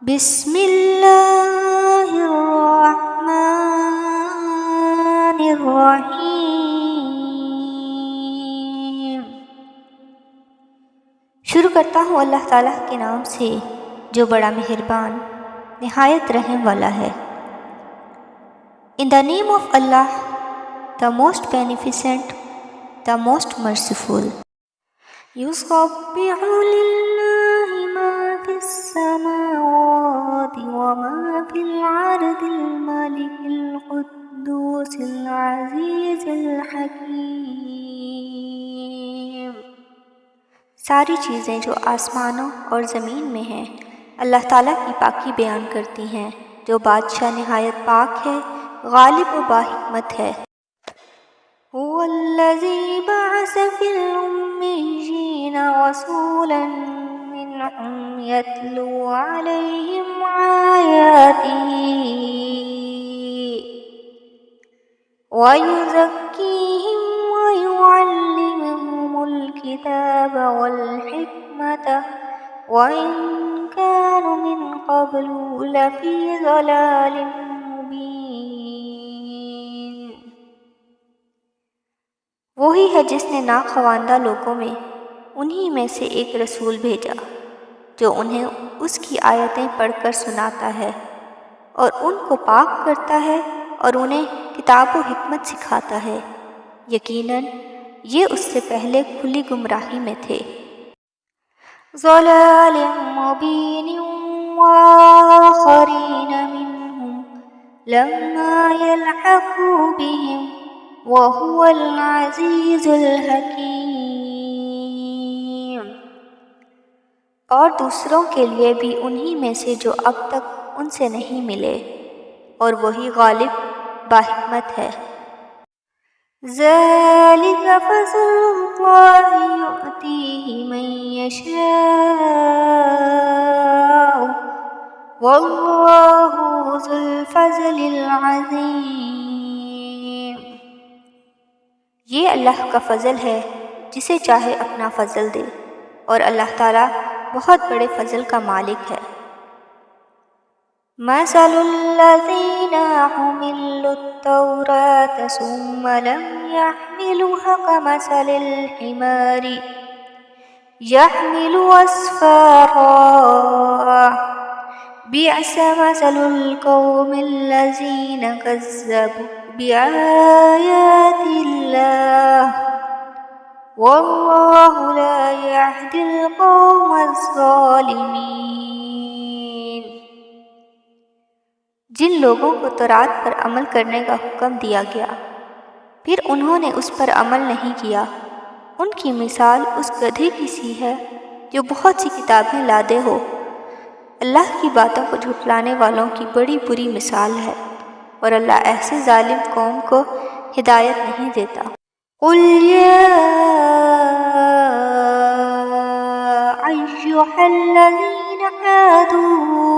بسم اللہ الرحمن الرحیم۔ شروع کرتا ہوں اللہ تعالیٰ کے نام سے جو بڑا مہربان نہایت رحم والا ہے۔ In the name of Allah, the most beneficent, the most merciful. يُسَبِّحُ لِلَّهِ مَا فِي السَّمَاوَاتِ وَمَا فِي الْأَرْضِ الْمَلِكِ الْقُدُّوسِ الْعَزِيزِ الْحَكِيمِ۔ ساری چیزیں جو آسمانوں اور زمین میں ہیں اللہ تعالیٰ کی پاکی بیان کرتی ہیں، جو بادشاہ نہایت پاک ہے، غالب و باحکمت ہے۔ هو الذي بعث في الأميين رسولا منهم يتلو عليهم آياته ويزكيهم ويعلمهم الكتاب والحكمة وإن كانوا من قبل لفي ضلال مبين۔ وہی ہے جس نے ناخواندہ لوگوں میں انہی میں سے ایک رسول بھیجا جو انہیں اس کی آیتیں پڑھ کر سناتا ہے اور ان کو پاک کرتا ہے اور انہیں کتاب و حکمت سکھاتا ہے، یقیناً یہ اس سے پہلے کھلی گمراہی میں تھے۔ ضلال مبین وآخرین منہم لما یلحقوا بہم وَهُوَ الْعَزِيزُ الْحَكِيمُ۔ اور دوسروں کے لیے بھی انہی میں سے جو اب تک ان سے نہیں ملے، اور وہی غالب باحکمت ہے۔ ذَلِكَ فَضْلُ اللَّهِ يُؤْتِيهِ مَن يَشَاءُ وَاللَّهُ ذُو الْفَضْلِ الْعَظِيمِ۔ یہ اللہ کا فضل ہے، جسے چاہے اپنا فضل دے، اور اللہ تعالیٰ بہت بڑے فضل کا مالک ہے۔ مَثَلُ الَّذِينَ حُمِلُوا التَّوْرَاةَ ثُمَّ لَمْ يَحْمِلُوهَا كَمَثَلِ الْحِمَارِ يَحْمِلُ أَسْفَارًا بِئْسَ مَثَلُ الْقَوْمِ الَّذِينَ كَذَّبُوا بِآيَاتِ اللَّهِ وَاللَّهُ لَا يَهْدِي الْقَوْمَ الظَّالِمِينَ۔ جن لوگوں کو تورات پر عمل کرنے کا حکم دیا گیا پھر انہوں نے اس پر عمل نہیں کیا، ان کی مثال اس گدھے کی سی ہے جو بہت سی کتابیں لادے ہو۔ اللہ کی باتوں کو جھٹلانے والوں کی بڑی بری مثال ہے، اور اللہ ایسے ظالم قوم کو ہدایت نہیں دیتا۔ قُلْ يَا أَيُّهَا الَّذِينَ هَادُوا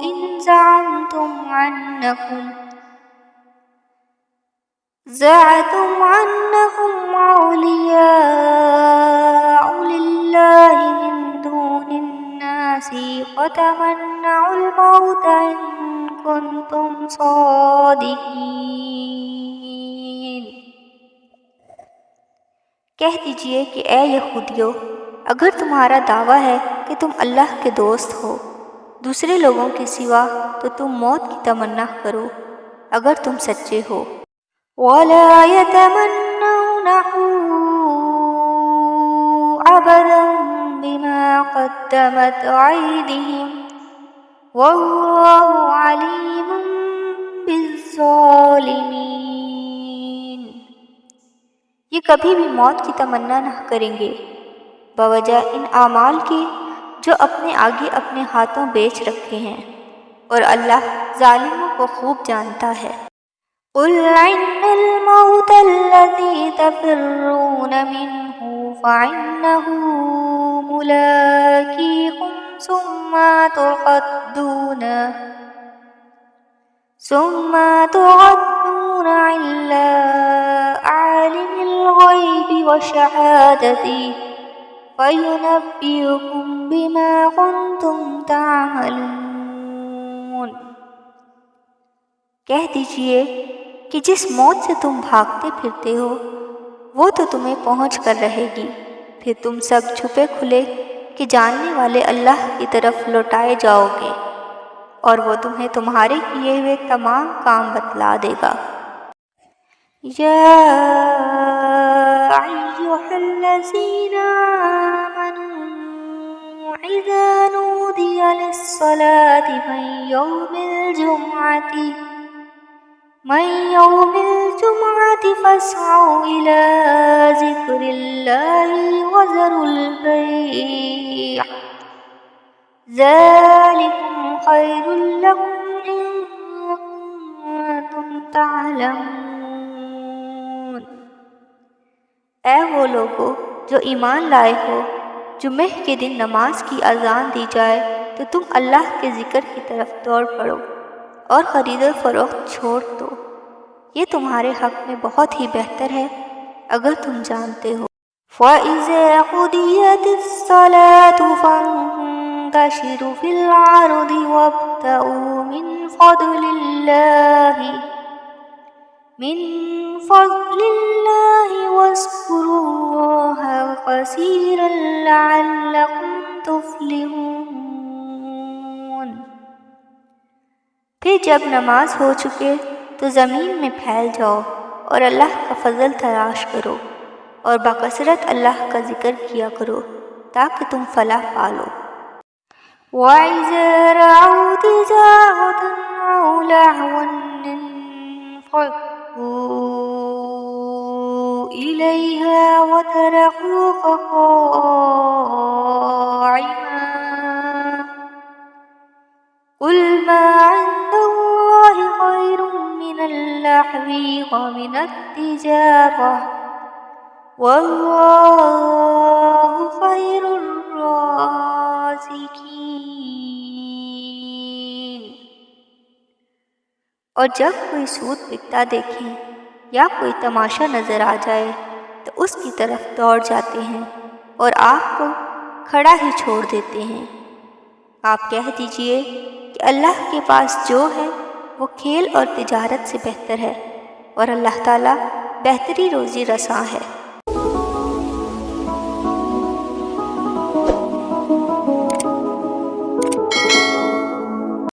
إِنْ زَعَمْتُمْ أَنَّكُمْ أَوْلِيَاءُ لِلَّهِ مِن دُونِ النَّاسِ فَتَمَنَّوُا الْمَوْتَ إِن كُنتُمْ صَادِقِينَ۔ کہہ دیجئے کہ اے یہودیو، اگر تمہارا دعویٰ ہے کہ تم اللہ کے دوست ہو دوسرے لوگوں کے سوا تو تم موت کی تمنا کرو اگر تم سچے ہو۔ وَلَا يَتَمَنَّوْنَهُ أَبَدًا بِمَا قَدَّمَتْ أَيْدِيهِمْ وَاللَّهُ عَلِيمٌ بِالظَّالِمِينَ۔ یہ کبھی بھی موت کی تمنا نہ کریں گے بوجہ ان اعمال کے جو اپنے آگے اپنے ہاتھوں بیچ رکھے ہیں، اور اللہ ظالموں کو خوب جانتا ہے۔ قُلْ إِنَّ الْمَوْتَ الَّذِي تَفِرُّونَ مِنْهُ فَإِنَّهُ مُلَاقِيكُمْ ثُمَّ تُرَدُّونَ إِلَىٰ عَالِمِ الْغَيْبِ وَالشَّهَادَةِ فَيُنَبِّئُكُم بِمَا كُنتُمْ تَعْمَلُونَ۔ کہہ دیجئے کہ جس موت سے تم بھاگتے پھرتے ہو وہ تو تمہیں پہنچ کر رہے گی، پھر تم سب چھپے کھلے کہ جاننے والے اللہ کی طرف لوٹائے جاؤ گے، اور وہ تمہیں تمہارے کیے ہوئے تمام کام بتلا دے گا۔ یا ایھا الذین آمنوا اذا نودی للصلاة من یوم الجمعة فاسعوا إلی ذکر اللہ وذروا البیع ذلکم خیر لکم ان کنتم تعلمون۔ اے وہ لوگو جو ایمان لائے ہو، جمعہ کے دن نماز کی اذان دی جائے تو تم اللہ کے ذکر کی طرف دوڑ پڑو اور خرید و فروخت چھوڑ دو، یہ تمہارے حق میں بہت ہی بہتر ہے اگر تم جانتے ہو۔ وَإِذَا قُضِيَتِ الصَّلَاةُ فَانتَشِرُوا فِي الْأَرْضِ وَابْتَغُوا من فضل الله واذكروا الله كثيرا لعلكم تفلحون۔ پھر جب نماز ہو چکے تو زمین میں پھیل جاؤ اور اللہ کا فضل تلاش کرو اور بکثرت اللہ کا ذکر کیا کرو تاکہ تم فلاح پالو۔ وَإِذَا رَأَوْا تِجَارَةً أَوْ لَهْوًا انفَضُّوا إِلَيْهَا وَتَرَكُوكَ قَائِمًا قُلْ مَا عِندَ اللَّهِ خَيْرٌ مِّنَ اللَّهْوِ وَمِنَ التِّجَارَةِ وَاللَّهُ خَيْرُ الرَّازِقِينَ۔ اور جب کوئی سود بکتا دیکھیں یا کوئی تماشا نظر آ جائے تو اس کی طرف دوڑ جاتے ہیں اور آپ کو کھڑا ہی چھوڑ دیتے ہیں۔ آپ کہہ دیجئے کہ اللہ کے پاس جو ہے وہ کھیل اور تجارت سے بہتر ہے، اور اللہ تعالیٰ بہتری روزی رساں ہے۔